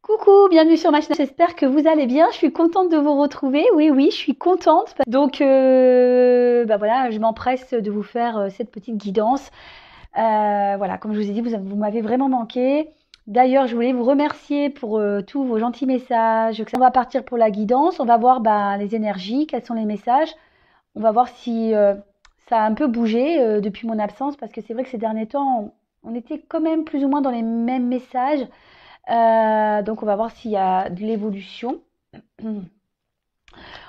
Coucou, bienvenue sur ma chaîne. J'espère que vous allez bien. Je suis contente de vous retrouver. Oui, oui, je suis contente. Donc, voilà, je m'empresse de vous faire cette petite guidance. Voilà, comme je vous ai dit, vous m'avez vraiment manqué. D'ailleurs, je voulais vous remercier pour tous vos gentils messages. On va partir pour la guidance. On va voir les énergies, quels sont les messages. On va voir si ça a un peu bougé depuis mon absence, parce que c'est vrai que ces derniers temps, on était quand même plus ou moins dans les mêmes messages. Donc on va voir s'il y a de l'évolution.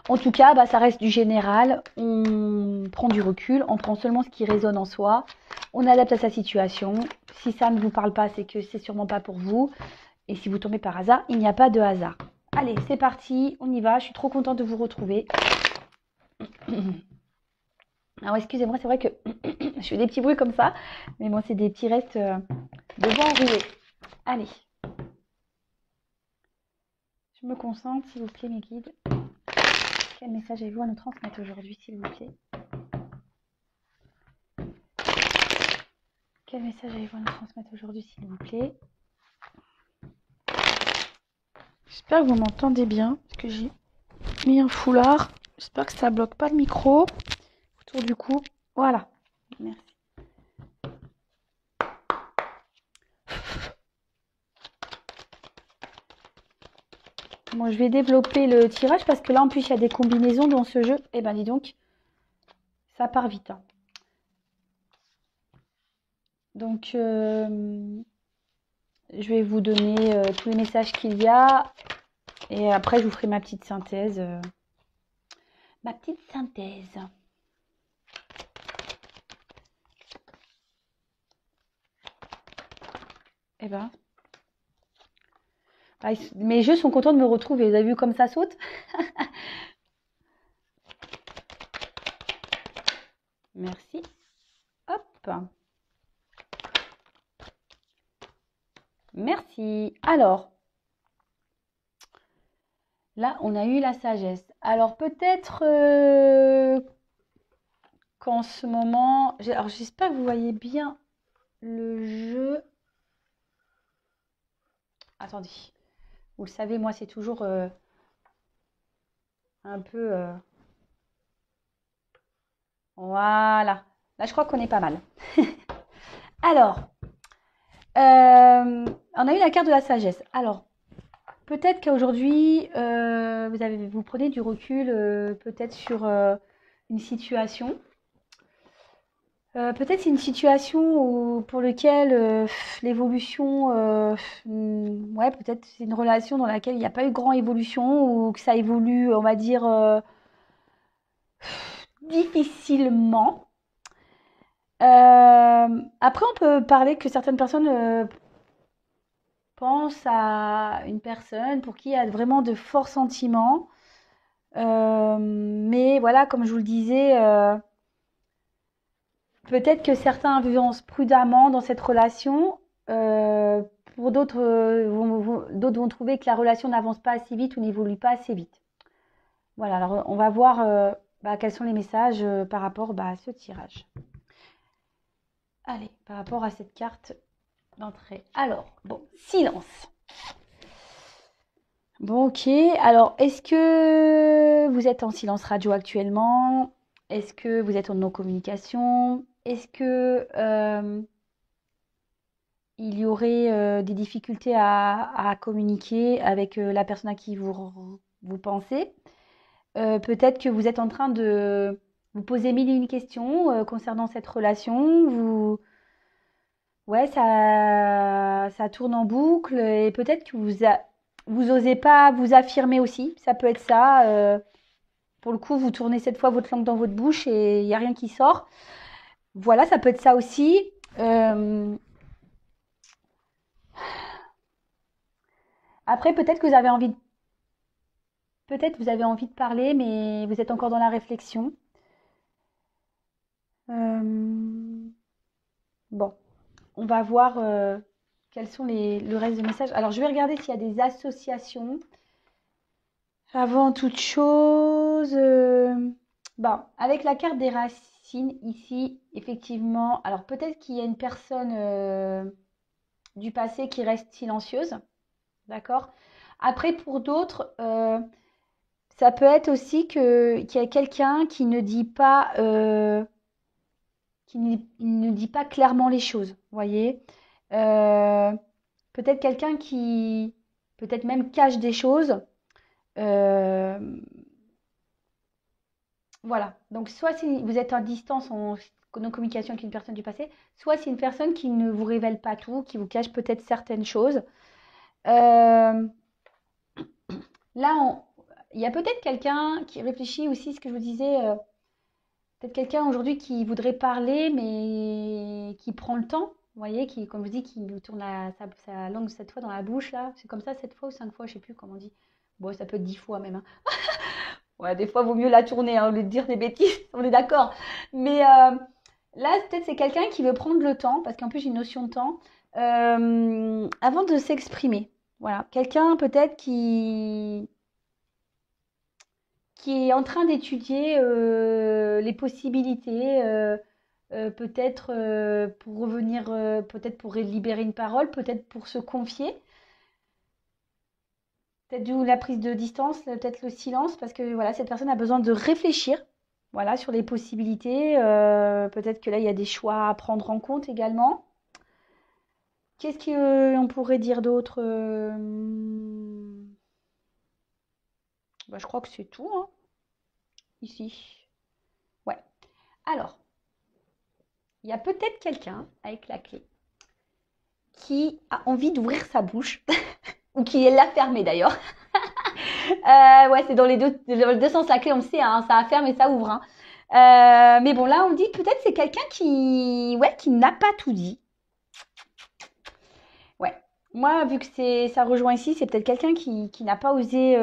En tout cas, ça reste du général. On prend du recul, on prend seulement ce qui résonne en soi. On adapte à sa situation. Si ça ne vous parle pas, c'est que c'est sûrement pas pour vous. Et si vous tombez par hasard, il n'y a pas de hasard. Allez, c'est parti, on y va. Je suis trop contente de vous retrouver. Alors excusez-moi, c'est vrai que je fais des petits bruits comme ça. Mais bon, c'est des petits restes de bois enroué. Allez. Je me concentre, s'il vous plaît, mes guides. Quel message avez-vous à nous transmettre aujourd'hui, s'il vous plaît? Quel message avez-vous à nous transmettre aujourd'hui, s'il vous plaît? J'espère que vous m'entendez bien, parce que j'ai mis un foulard. J'espère que ça bloque pas le micro autour du cou. Voilà. Merci. Bon, je vais développer le tirage parce que là, en plus, il y a des combinaisons dans ce jeu. Eh ben, dis donc, ça part vite. Hein. Donc, je vais vous donner tous les messages qu'il y a. Et après, je vous ferai ma petite synthèse. Ma petite synthèse. Eh ben. Mes jeux sont contents de me retrouver. Vous avez vu comme ça saute? Merci. Hop. Merci. Alors, là, on a eu la sagesse. Alors, peut-être qu'en ce moment... Alors, j'espère que vous voyez bien le jeu. Attendez. Vous le savez, moi, c'est toujours un peu... Voilà. Là, je crois qu'on est pas mal. Alors, on a eu la carte de la sagesse. Alors, peut-être qu'aujourd'hui, vous prenez du recul peut-être sur une situation. Peut-être c'est une situation pour laquelle l'évolution, ouais, peut-être c'est une relation dans laquelle il n'y a pas eu grande évolution ou que ça évolue, on va dire, difficilement. Après, on peut parler que certaines personnes pensent à une personne pour qui il y a vraiment de forts sentiments. Mais voilà, comme je vous le disais, peut-être que certains avancent prudemment dans cette relation. Pour d'autres, d'autres vont trouver que la relation n'avance pas assez vite ou n'évolue pas assez vite. Voilà, alors on va voir quels sont les messages par rapport à ce tirage. Allez, par rapport à cette carte d'entrée. Alors, bon, silence. Bon, ok. Alors, est-ce que vous êtes en silence radio actuellement? Est-ce que vous êtes en non-communication? Est-ce que il y aurait des difficultés à communiquer avec la personne à qui vous pensez? Peut-être que vous êtes en train de vous poser mille et une questions concernant cette relation. Ouais, ça tourne en boucle et peut-être que vous osez pas vous affirmer aussi. Ça peut être ça. Pour le coup, vous tournez cette fois votre langue dans votre bouche et il n'y a rien qui sort. Voilà, ça peut être ça aussi. Après, peut-être vous avez envie de parler, mais vous êtes encore dans la réflexion. Bon, on va voir quels sont le reste des messages. Alors, je vais regarder s'il y a des associations. Avant toute chose, avec la carte des racines ici, effectivement, alors peut-être qu'il y a une personne du passé qui reste silencieuse, d'accord? Après, pour d'autres, ça peut être aussi qu'il y a quelqu'un qui ne dit pas, ne dit pas clairement les choses, vous voyez. Euh, Peut-être quelqu'un qui, peut-être même cache des choses. Euh, voilà. Donc, soit si vous êtes en distance, en communication avec une personne du passé, soit c'est une personne qui ne vous révèle pas tout, qui vous cache peut-être certaines choses. Euh, Là, il y a peut-être quelqu'un qui réfléchit aussi, ce que je vous disais, peut-être quelqu'un aujourd'hui qui voudrait parler, mais qui prend le temps, vous voyez, qui, comme je dis, qui nous tourne sa langue 7 fois dans la bouche, là. C'est comme ça, 7 fois ou 5 fois, je sais plus comment on dit. Bon, ça peut être 10 fois même, hein. Ouais, des fois, il vaut mieux la tourner, hein, au lieu de dire des bêtises, on est d'accord. Mais là, peut-être c'est quelqu'un qui veut prendre le temps, parce qu'en plus, j'ai une notion de temps, avant de s'exprimer. Voilà, quelqu'un peut-être qui est en train d'étudier les possibilités, peut-être pour revenir, peut-être pour libérer une parole, peut-être pour se confier, peut-être d'où la prise de distance, peut-être le silence, parce que voilà, cette personne a besoin de réfléchir, voilà, sur les possibilités. Peut-être que là, il y a des choix à prendre en compte également. Qu'est-ce qu'on pourrait dire d'autre? Bah, je crois que c'est tout, hein, ici. Ouais. Alors, il y a peut-être quelqu'un avec la clé qui a envie d'ouvrir sa bouche, ou qui l'a fermée d'ailleurs. Ouais, c'est dans les deux sens, la clé, on le sait, hein, ça ferme et ça ouvre, hein. Mais bon, là, on dit peut-être c'est quelqu'un ouais, qui n'a pas tout dit. Ouais. Moi, vu que ça rejoint ici, c'est peut-être quelqu'un qui n'a pas osé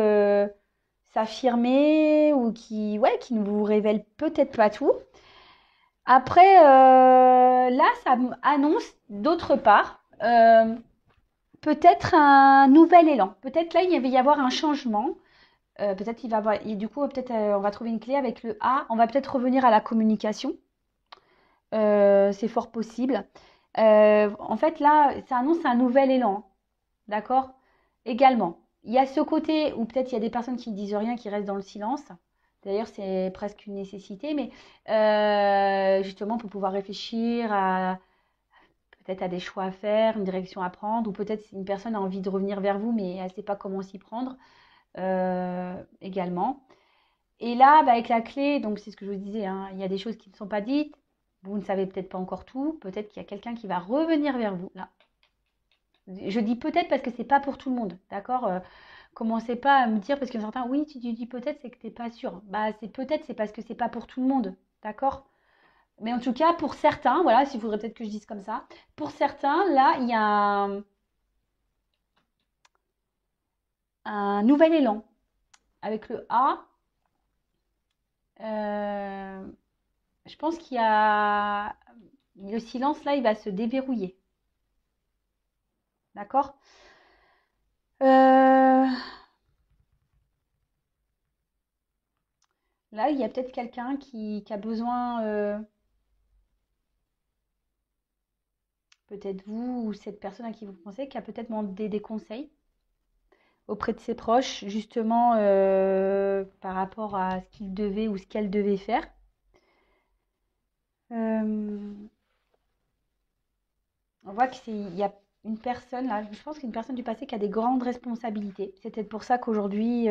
s'affirmer ou ouais, qui ne vous révèle peut-être pas tout. Après, là, ça annonce d'autre part peut-être un nouvel élan. Peut-être là, il va y avoir un changement. Peut-être il va avoir, et du coup, peut-être on va trouver une clé avec le A. On va peut-être revenir à la communication. C'est fort possible. En fait, là, ça annonce un nouvel élan. D'accord? Également, il y a ce côté où peut-être il y a des personnes qui ne disent rien, qui restent dans le silence. D'ailleurs, c'est presque une nécessité, mais justement pour pouvoir réfléchir à peut-être à des choix à faire, une direction à prendre, ou peut-être une personne a envie de revenir vers vous, mais elle ne sait pas comment s'y prendre également. Et là, bah, avec la clé, donc c'est ce que je vous disais, hein, il y a des choses qui ne sont pas dites, vous ne savez peut-être pas encore tout, peut-être qu'il y a quelqu'un qui va revenir vers vous. Là, je dis peut-être parce que c'est pas pour tout le monde, d'accord? Commencez pas à me dire, parce que certains, oui, tu dis peut-être, c'est que t'es pas sûr. Bah, c'est peut-être, c'est parce que c'est pas pour tout le monde, d'accord? Mais en tout cas, pour certains, voilà, s'il faudrait peut-être que je dise comme ça, pour certains, là, il y a un nouvel élan. Avec le A, euh, je pense qu'il y a le silence, là, il va se déverrouiller, d'accord? Là, il y a peut-être quelqu'un qui a besoin, peut-être vous ou cette personne à qui vous pensez, qui a peut-être demandé des conseils auprès de ses proches, justement par rapport à ce qu'il devait ou ce qu'elle devait faire. Euh, on voit qu'il y a une personne là, je pense qu'une personne du passé qui a des grandes responsabilités. C'est peut-être pour ça qu'aujourd'hui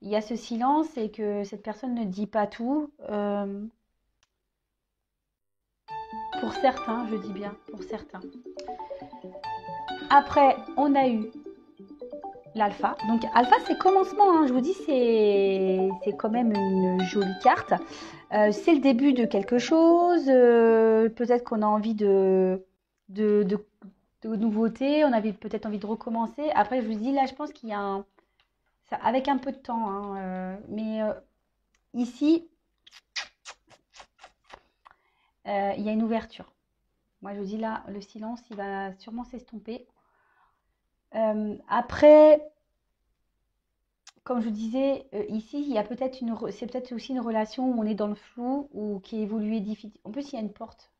il y a ce silence et que cette personne ne dit pas tout. Pour certains, je dis bien, pour certains. Après, on a eu l'alpha. Donc alpha, c'est commencement, hein. Je vous dis, c'est quand même une jolie carte. C'est le début de quelque chose. Peut-être qu'on a envie de, de, de nouveautés. On avait peut-être envie de recommencer. Après, je vous dis, là, je pense qu'il y a avec un peu de temps, hein, mais ici, il y a une ouverture. Moi, je vous dis là, le silence, il va sûrement s'estomper. Après, comme je vous disais, ici, il y a peut-être c'est peut-être aussi une relation où on est dans le flou ou qui évolue difficile. En plus, il y a une porte.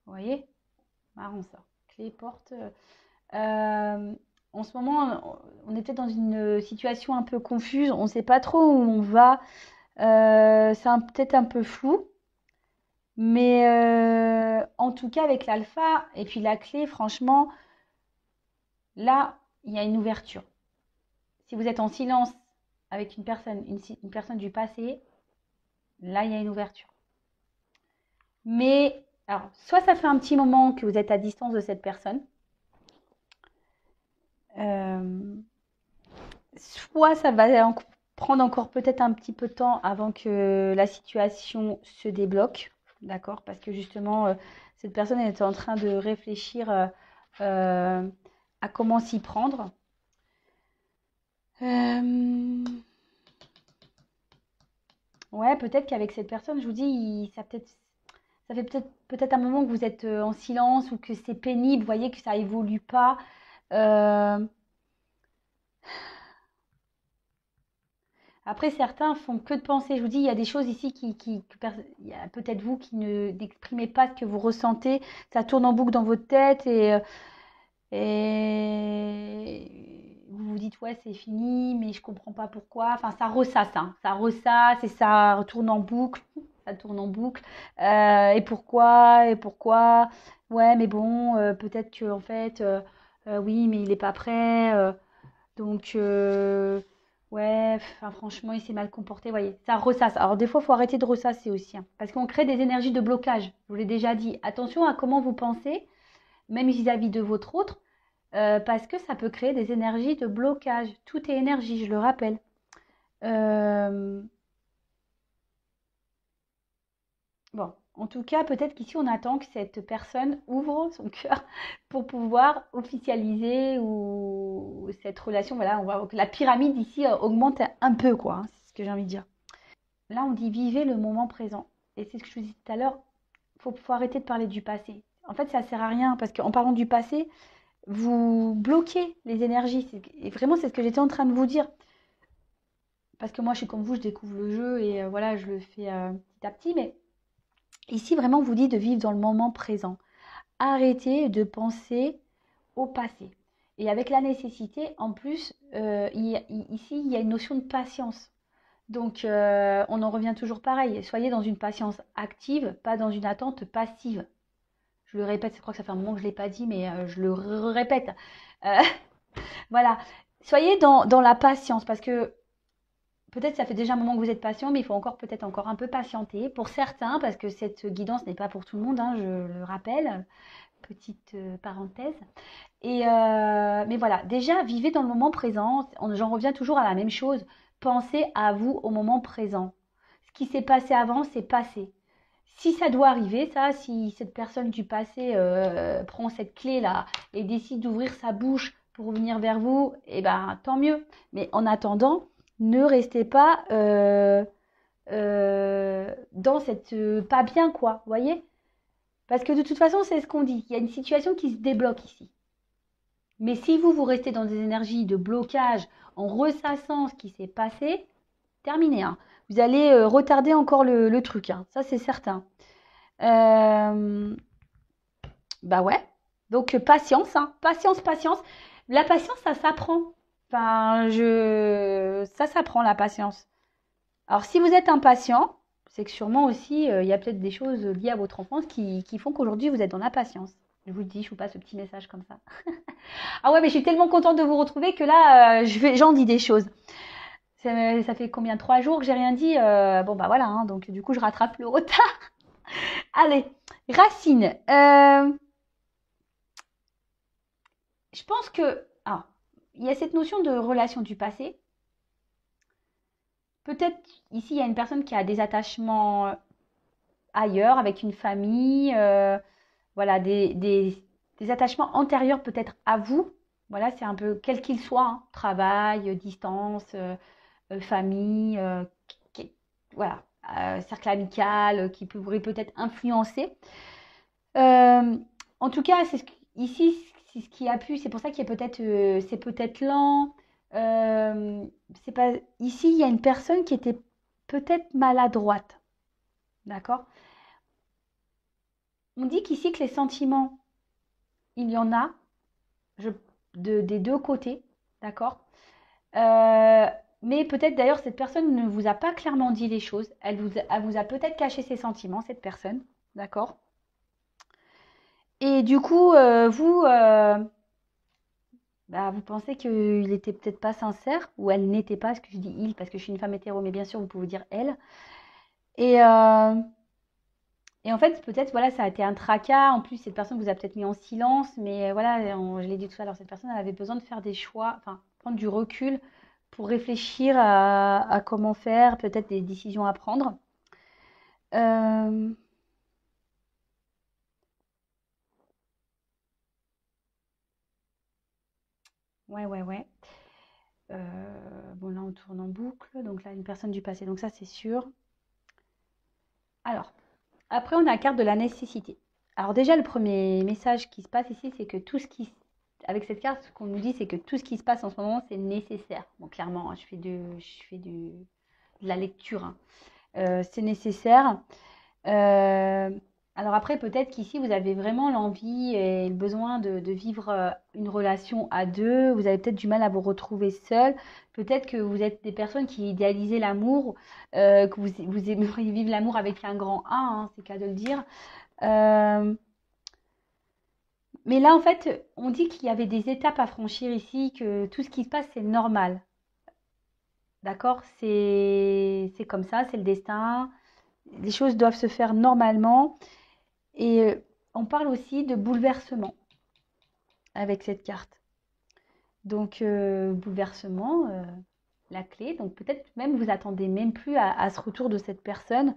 Vous voyez? Marrant ça. Clé, porte. Euh, en ce moment, on est peut-être dans une situation un peu confuse. On ne sait pas trop où on va. C'est peut-être un peu flou. Mais en tout cas, avec l'alpha et puis la clé, franchement, là, il y a une ouverture. Si vous êtes en silence avec une personne du passé, là, il y a une ouverture. Mais, alors, soit ça fait un petit moment que vous êtes à distance de cette personne, soit ça va prendre encore peut-être un petit peu de temps avant que la situation se débloque, d'accord? Parce que justement, cette personne est en train de réfléchir à comment s'y prendre. Ouais, peut-être qu'avec cette personne, je vous dis, ça fait peut-être un moment que vous êtes en silence ou que c'est pénible, vous voyez que ça évolue pas. Euh, Après, certains font que de penser. Je vous dis, il y a des choses ici il y a peut-être vous qui n'exprimez pas ce que vous ressentez. Ça tourne en boucle dans votre tête et vous vous dites, ouais, c'est fini, mais je comprends pas pourquoi. Enfin, ça ressasse, hein. Ça ressasse et ça retourne en boucle. Ça tourne en boucle. Et pourquoi? Et pourquoi? Ouais, mais bon, peut-être que en fait, oui, mais il n'est pas prêt. Donc, ouais, enfin, franchement, il s'est mal comporté. Vous voyez, ça ressasse. Alors, des fois, il faut arrêter de ressasser aussi, hein, parce qu'on crée des énergies de blocage. Je vous l'ai déjà dit. Attention à comment vous pensez, même vis-à-vis de votre autre, parce que ça peut créer des énergies de blocage. Tout est énergie, je le rappelle. Euh, Bon, en tout cas, peut-être qu'ici, on attend que cette personne ouvre son cœur pour pouvoir officialiser ou cette relation. Voilà, on voit que la pyramide ici augmente un peu, quoi, hein, c'est ce que j'ai envie de dire. Là, on dit vivez le moment présent. Et c'est ce que je vous disais tout à l'heure, faut arrêter de parler du passé. En fait, ça ne sert à rien parce qu'en parlant du passé, vous bloquez les énergies. Et vraiment, c'est ce que j'étais en train de vous dire. Parce que moi, je suis comme vous, je découvre le jeu et voilà, je le fais petit à petit. Mais ici, vraiment, on vous dit de vivre dans le moment présent. Arrêtez de penser au passé. Et avec la nécessité, en plus, ici, il y a une notion de patience. Donc, on en revient toujours pareil. Soyez dans une patience active, pas dans une attente passive. Je le répète, je crois que ça fait un moment que je ne l'ai pas dit, mais je le répète. Euh, voilà. Soyez dans la patience, parce que peut-être ça fait déjà un moment que vous êtes patient, mais il faut peut-être encore un peu patienter. Pour certains, parce que cette guidance n'est pas pour tout le monde, hein, je le rappelle. Petite parenthèse. Mais voilà, déjà, vivez dans le moment présent. J'en reviens toujours à la même chose. Pensez à vous au moment présent. Ce qui s'est passé avant, c'est passé. Si ça doit arriver, ça, si cette personne du passé prend cette clé-là et décide d'ouvrir sa bouche pour venir vers vous, eh ben, tant mieux. Mais en attendant, ne restez pas dans cette pas bien, quoi. Vous voyez? Parce que de toute façon, c'est ce qu'on dit. Il y a une situation qui se débloque ici. Mais si vous restez dans des énergies de blocage en ressassant ce qui s'est passé, terminé, hein. Vous allez retarder encore le truc, hein. Ça, c'est certain. Bah ouais. Donc, patience, hein. Patience, patience. La patience, ça s'apprend. Enfin, ça s'apprend, la patience. Alors, si vous êtes impatient, c'est que sûrement aussi, il y a peut-être des choses liées à votre enfance qui font qu'aujourd'hui, vous êtes dans la patience. Je vous le dis, je vous passe ce petit message comme ça. Ah ouais, mais je suis tellement contente de vous retrouver que là, j'en dis des choses. Ça fait combien? 3 jours que j'ai rien dit. Bon, bah voilà, hein, donc du coup, je rattrape le retard. Allez, Racine. Je pense que... Ah, il y a cette notion de relation du passé. Peut-être ici, il y a une personne qui a des attachements ailleurs, avec une famille. Voilà, des attachements antérieurs peut-être à vous. Voilà, c'est un peu, quel qu'il soit, hein, travail, distance, famille, voilà, cercle amical qui pourrait peut-être influencer. Euh, En tout cas, ici, c'est ce qui a pu, c'est pour ça qu'il y a peut-être, c'est peut-être lent. Euh, c'est pas, ici, il y a une personne qui était peut-être maladroite, d'accord? On dit qu'ici que les sentiments, il y en a. Je, des deux côtés, d'accord? Euh, mais peut-être d'ailleurs cette personne ne vous a pas clairement dit les choses. Elle vous a peut-être caché ses sentiments, cette personne, d'accord? Et du coup, bah, vous pensez qu'il était peut-être pas sincère ou elle n'était pas, parce que je dis il parce que je suis une femme hétéro, mais bien sûr vous pouvez dire elle. Et, euh, et en fait, peut-être, voilà, ça a été un tracas. En plus, cette personne vous a peut-être mis en silence, mais voilà, je l'ai dit tout à l'heure, cette personne elle avait besoin de faire des choix, enfin, prendre du recul pour réfléchir à comment faire, peut-être des décisions à prendre. Euh, ouais, ouais, ouais. Bon, là, on tourne en boucle. Donc là, une personne du passé. Donc ça, c'est sûr. Alors, après, on a la carte de la nécessité. Alors déjà, le premier message qui se passe ici, c'est que tout ce qui... Avec cette carte, ce qu'on nous dit, c'est que tout ce qui se passe en ce moment, c'est nécessaire. Bon, clairement, hein, de la lecture, hein. C'est nécessaire. Euh, alors après, peut-être qu'ici, vous avez vraiment l'envie et le besoin de vivre une relation à deux. Vous avez peut-être du mal à vous retrouver seul. Peut-être que vous êtes des personnes qui idéalisez l'amour, que vous aimeriez vivre l'amour avec un grand A, hein, c'est le cas de le dire. Euh, mais là, en fait, on dit qu'il y avait des étapes à franchir ici, que tout ce qui se passe, c'est normal. D'accord? C'est comme ça, c'est le destin. Les choses doivent se faire normalement. Et on parle aussi de bouleversement avec cette carte. Donc, bouleversement, la clé. Donc, peut-être même vous attendez même plus à ce retour de cette personne.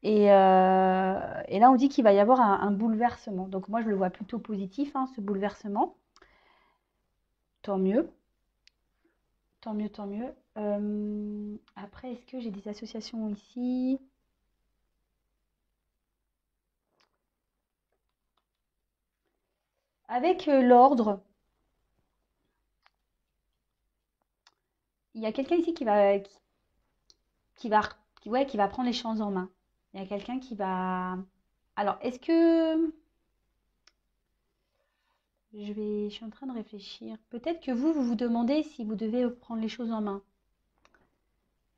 Et là, on dit qu'il va y avoir un bouleversement. Donc, moi, je le vois plutôt positif, hein, ce bouleversement. Tant mieux, tant mieux, tant mieux. Après, est-ce que j'ai des associations ici? Avec l'ordre, il y a quelqu'un ici qui va, ouais, qui va prendre les choses en main. Il y a quelqu'un qui va... Alors, est-ce que... Je suis en train de réfléchir. Peut-être que vous vous demandez si vous devez prendre les choses en main.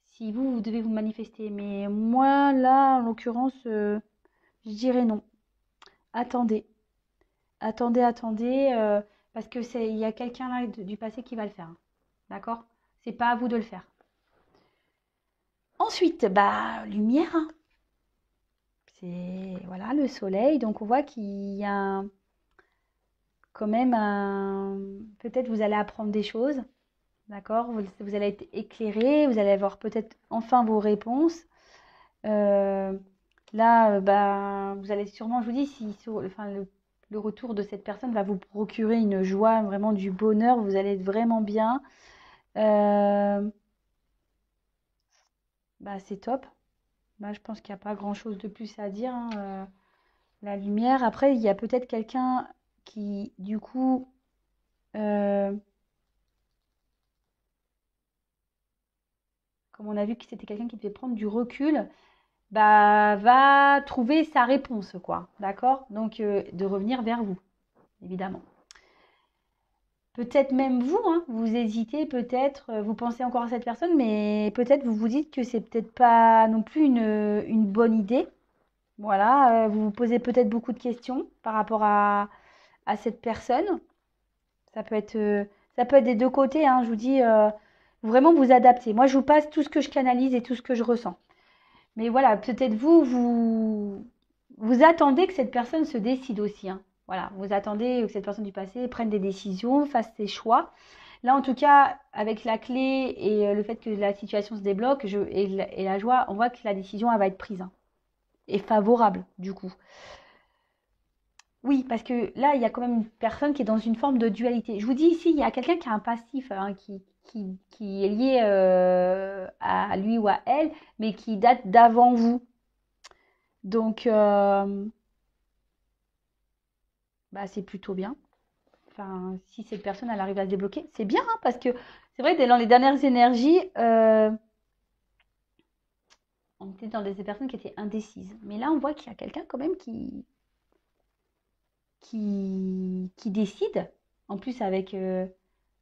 Si vous devez vous manifester. Mais moi, là, en l'occurrence, je dirais non. Attendez. Attendez, attendez. Parce que il y a quelqu'un là du passé qui va le faire, hein. D'accord? C'est pas à vous de le faire. Ensuite, bah, lumière, hein. C'est, voilà, le soleil. Donc, on voit qu'il y a quand même un... Peut-être vous allez apprendre des choses. D'accord? Vous allez être éclairé, vous allez avoir peut-être enfin vos réponses. Euh, Là, bah, vous allez sûrement, je vous dis, si enfin, le retour de cette personne va vous procurer une joie, vraiment du bonheur, vous allez être vraiment bien. Euh, Bah, c'est top. Bah, je pense qu'il n'y a pas grand-chose de plus à dire, hein. La lumière. Après, il y a peut-être quelqu'un qui, du coup, euh, comme on a vu que c'était quelqu'un qui devait prendre du recul, bah, va trouver sa réponse, quoi. D'accord? Donc, de revenir vers vous, évidemment. Peut-être même vous, hein, vous hésitez, peut-être, vous pensez encore à cette personne, mais peut-être vous vous dites que c'est peut-être pas non plus une bonne idée. Voilà, vous vous posez peut-être beaucoup de questions par rapport à cette personne. Ça peut être, euh, Ça peut être des deux côtés, hein, je vous dis, vraiment vous adapter. Moi, je vous passe tout ce que je canalise et tout ce que je ressens. Mais voilà, peut-être vous attendez que cette personne se décide aussi, hein. Voilà, vous attendez que cette personne du passé prenne des décisions, fasse ses choix. Là, en tout cas, avec la clé et le fait que la situation se débloque et la joie, on voit que la décision, elle va être prise, hein, et favorable, du coup. Oui, parce que là, il y a quand même une personne qui est dans une forme de dualité. Je vous dis ici, il y a quelqu'un qui a un passif, hein, qui est lié à lui ou à elle, mais qui date d'avant vous. Donc, bah, c'est plutôt bien. Enfin, si cette personne elle arrive à se débloquer, c'est bien, hein, parce que c'est vrai que dans les dernières énergies, on était dans des personnes qui étaient indécises. Mais là, on voit qu'il y a quelqu'un quand même qui décide. En plus, avec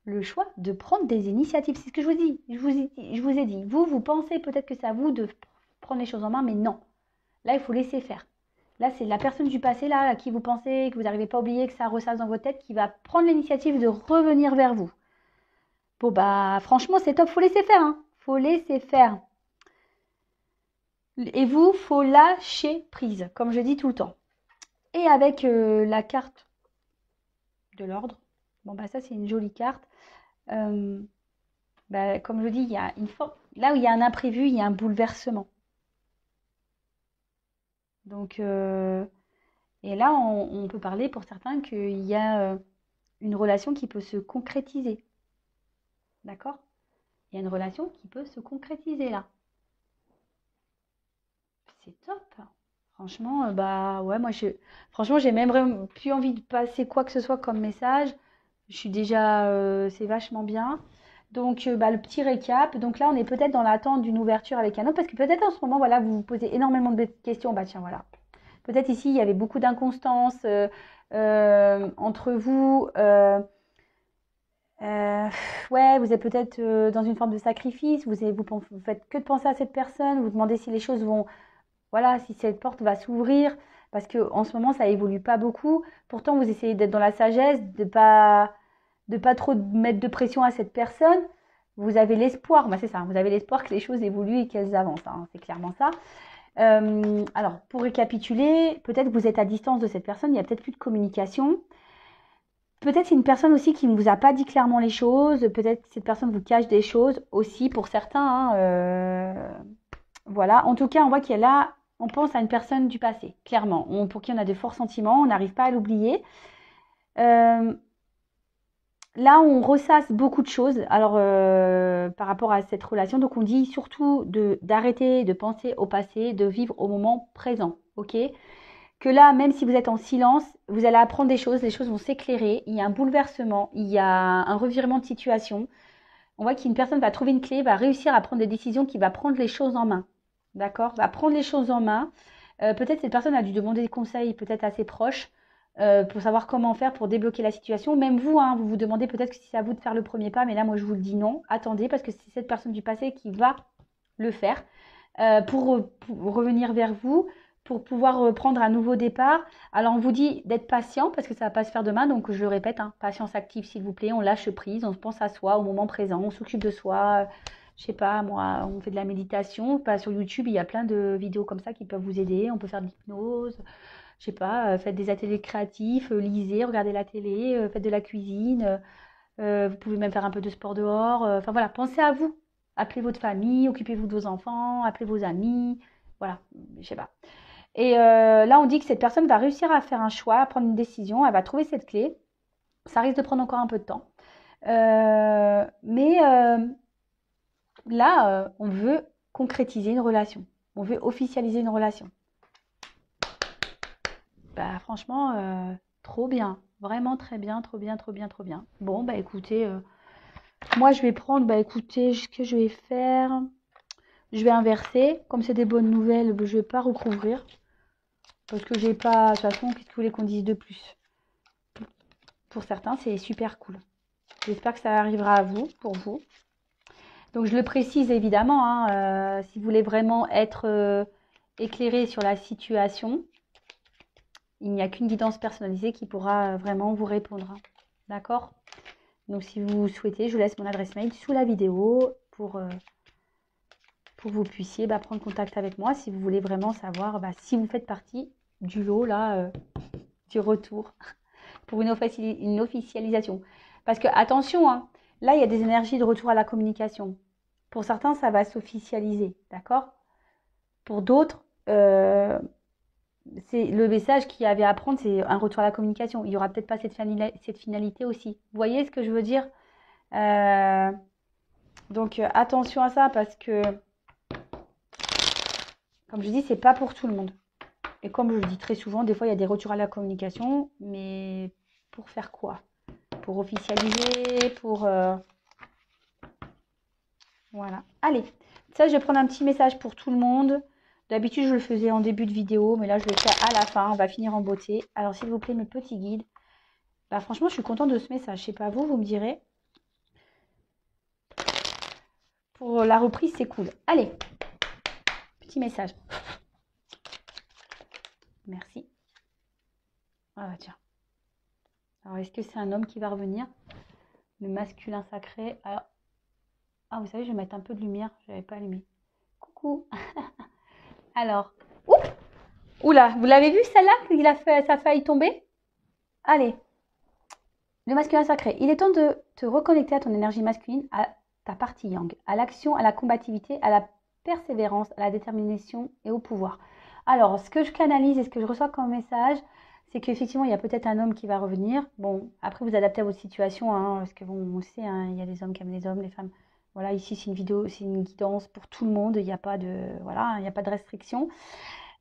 le choix de prendre des initiatives. C'est ce que je vous dis. Je vous ai dit. Vous pensez peut-être que c'est à vous de prendre les choses en main, mais non. Là, il faut laisser faire. Là, c'est la personne du passé, là, à qui vous pensez, que vous n'arrivez pas à oublier, que ça ressasse dans votre tête, qui va prendre l'initiative de revenir vers vous. Bon, bah, franchement, c'est top. Faut laisser faire, hein. Faut laisser faire. Et vous, faut lâcher prise, comme je dis tout le temps. Et avec la carte de l'ordre, bon, bah, ça, c'est une jolie carte. Bah, comme je dis, il y a une forme. Là où il y a un imprévu, il y a un bouleversement. Donc, et là, on peut parler pour certains qu'il y a une relation qui peut se concrétiser. D'accord? Il y a une relation qui peut se concrétiser là. C'est top. Franchement, bah ouais, franchement, j'ai même vraiment plus envie de passer quoi que ce soit comme message. Je suis déjà, c'est vachement bien. Donc, bah, le petit récap. Donc là, on est peut-être dans l'attente d'une ouverture avec un autre, parce que peut-être en ce moment, voilà, vous vous posez énormément de questions. Bah tiens, voilà. Peut-être ici, il y avait beaucoup d'inconstance entre vous. Ouais, vous êtes peut-être dans une forme de sacrifice. Vous faites que de penser à cette personne. Vous demandez si les choses vont, voilà, si cette porte va s'ouvrir, parce que en ce moment, ça évolue pas beaucoup. Pourtant, vous essayez d'être dans la sagesse, de pas trop mettre de pression à cette personne. Vous avez l'espoir, bah c'est ça, vous avez l'espoir que les choses évoluent et qu'elles avancent, hein, c'est clairement ça. Alors, pour récapituler, peut-être que vous êtes à distance de cette personne, il n'y a peut-être plus de communication. Peut-être c'est une personne aussi qui ne vous a pas dit clairement les choses, peut-être que cette personne vous cache des choses aussi pour certains, hein, voilà, en tout cas, on voit qu'il y a là, on pense à une personne du passé, clairement, pour qui on a de forts sentiments, on n'arrive pas à l'oublier. Là, on ressasse beaucoup de choses alors, par rapport à cette relation. Donc, on dit surtout d'arrêter de penser au passé, de vivre au moment présent. Ok? Que là, même si vous êtes en silence, vous allez apprendre des choses, les choses vont s'éclairer. Il y a un bouleversement, il y a un revirement de situation. On voit qu'une personne va trouver une clé, va réussir à prendre des décisions, qui va prendre les choses en main. D'accord? Va prendre les choses en main. Peut-être cette personne a dû demander des conseils, peut-être à ses proches, pour savoir comment faire pour débloquer la situation. Même vous, hein, vous vous demandez peut-être que si c'est à vous de faire le premier pas, mais là, moi, je vous le dis non. Attendez, parce que c'est cette personne du passé qui va le faire pour revenir vers vous, pour pouvoir prendre un nouveau départ. Alors, on vous dit d'être patient, parce que ça ne va pas se faire demain. Donc, je le répète, hein, patience active, s'il vous plaît. On lâche prise, on pense à soi au moment présent, on s'occupe de soi. Je sais pas, moi, on fait de la méditation. Pas sur YouTube, il y a plein de vidéos comme ça qui peuvent vous aider. On peut faire de l'hypnose. Je sais pas, faites des ateliers créatifs, lisez, regardez la télé, faites de la cuisine. Vous pouvez même faire un peu de sport dehors. Enfin voilà, pensez à vous. Appelez votre famille, occupez-vous de vos enfants, appelez vos amis. Voilà, je sais pas. Et là, on dit que cette personne va réussir à faire un choix, à prendre une décision. Elle va trouver cette clé. Ça risque de prendre encore un peu de temps. Mais là, on veut concrétiser une relation. On veut officialiser une relation. Bah franchement, trop bien. Vraiment très bien, trop bien, trop bien, trop bien. Bon, bah écoutez, moi je vais prendre, bah écoutez, ce que je vais faire, je vais inverser. Comme c'est des bonnes nouvelles, je vais pas recouvrir. Parce que j'ai pas, de toute façon, qu'est-ce que vous voulez qu'on dise de plus? Pour certains, c'est super cool. J'espère que ça arrivera à vous, pour vous. Donc je le précise évidemment, hein, si vous voulez vraiment être éclairé sur la situation, il n'y a qu'une guidance personnalisée qui pourra vraiment vous répondre. Hein. D'accord? Donc si vous souhaitez, je vous laisse mon adresse mail sous la vidéo pour que vous puissiez prendre contact avec moi si vous voulez vraiment savoir si vous faites partie du lot là, du retour pour une officialisation. Parce que attention, hein, là il y a des énergies de retour à la communication. Pour certains, ça va s'officialiser, d'accord? Pour d'autres, c'est le message qu'il y avait à prendre, c'est un retour à la communication. Il n'y aura peut-être pas cette finalité aussi. Vous voyez ce que je veux dire? Donc attention à ça parce que, comme je dis, c'est pas pour tout le monde. Et comme je le dis très souvent, des fois il y a des retours à la communication, mais pour faire quoi? Pour officialiser, pour... Voilà. Allez, ça je vais prendre un petit message pour tout le monde. D'habitude je le faisais en début de vidéo, mais là je le fais à la fin, on va finir en beauté. Alors s'il vous plaît mes petits guides, Bah, franchement, je suis contente de ce message. Je sais pas vous, vous me direz. Pour la reprise, c'est cool. Allez, petit message. Merci. Ah bah, tiens. Alors, est-ce que c'est un homme qui va revenir? Le masculin sacré. Alors, ah, vous savez, je vais mettre un peu de lumière. Je n'avais pas allumé. Coucou. Alors, ouh, oula, vous l'avez vu celle-là? Il a fait, ça a failli tomber. Allez, le masculin sacré. Il est temps de te reconnecter à ton énergie masculine, à ta partie yang, à l'action, à la combativité, à la persévérance, à la détermination et au pouvoir. Alors, ce que je canalise et ce que je reçois comme message, c'est qu'effectivement, il y a peut-être un homme qui va revenir. Bon, après, vous adaptez à votre situation, hein, parce que bon, on sait, hein, il y a des hommes qui aiment les hommes, les femmes. Voilà, ici, c'est une vidéo, c'est une guidance pour tout le monde. Il n'y a pas de, voilà, il n'y a pas de restriction.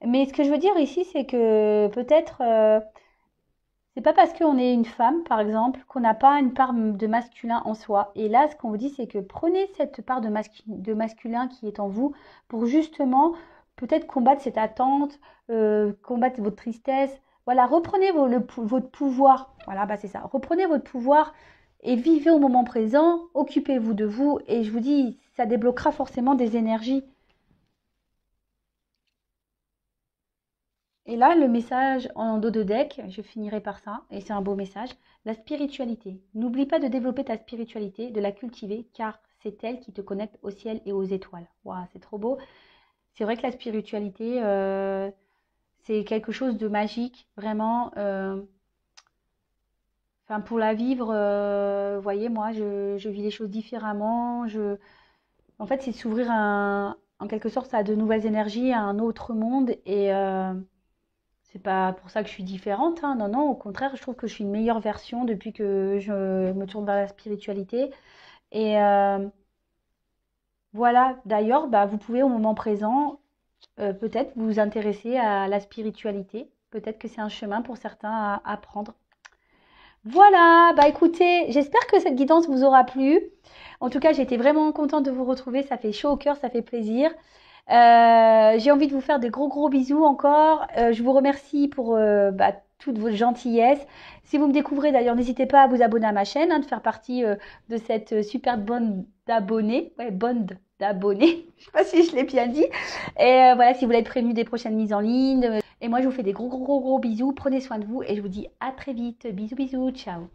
Mais ce que je veux dire ici, c'est que peut-être, c'est pas parce qu'on est une femme, par exemple, qu'on n'a pas une part de masculin en soi. Et là, ce qu'on vous dit, c'est que prenez cette part de masculin qui est en vous pour justement peut-être combattre cette attente, combattre votre tristesse. Voilà, reprenez votre pouvoir. Voilà, bah c'est ça. Reprenez votre pouvoir et vivez au moment présent. Occupez-vous de vous. Et je vous dis, ça débloquera forcément des énergies. Et là, le message en dos de deck, je finirai par ça, et c'est un beau message, la spiritualité. N'oublie pas de développer ta spiritualité, de la cultiver, car c'est elle qui te connecte au ciel et aux étoiles. Waouh, c'est trop beau. C'est vrai que la spiritualité, c'est quelque chose de magique, vraiment. Enfin, pour la vivre, vous voyez, moi, je vis les choses différemment. En fait, c'est s'ouvrir en quelque sorte à de nouvelles énergies, à un autre monde, et c'est pas pour ça que je suis différente, hein. Non, non, au contraire, je trouve que je suis une meilleure version depuis que je me tourne vers la spiritualité. Et voilà, d'ailleurs, bah, vous pouvez au moment présent peut-être vous intéresser à la spiritualité. Peut-être que c'est un chemin pour certains à prendre. Voilà, bah écoutez, j'espère que cette guidance vous aura plu. En tout cas, j'ai été vraiment contente de vous retrouver. Ça fait chaud au cœur, ça fait plaisir. J'ai envie de vous faire des gros bisous encore. Je vous remercie pour toute votre gentillesse. Si vous me découvrez d'ailleurs, n'hésitez pas à vous abonner à ma chaîne, hein, de faire partie de cette super bande d'abonnés. Ouais, bande d'abonnés. Je sais pas si je l'ai bien dit. Et voilà, si vous voulez être prévenu des prochaines mises en ligne. Et moi, je vous fais des gros bisous. Prenez soin de vous et je vous dis à très vite. Bisous, ciao.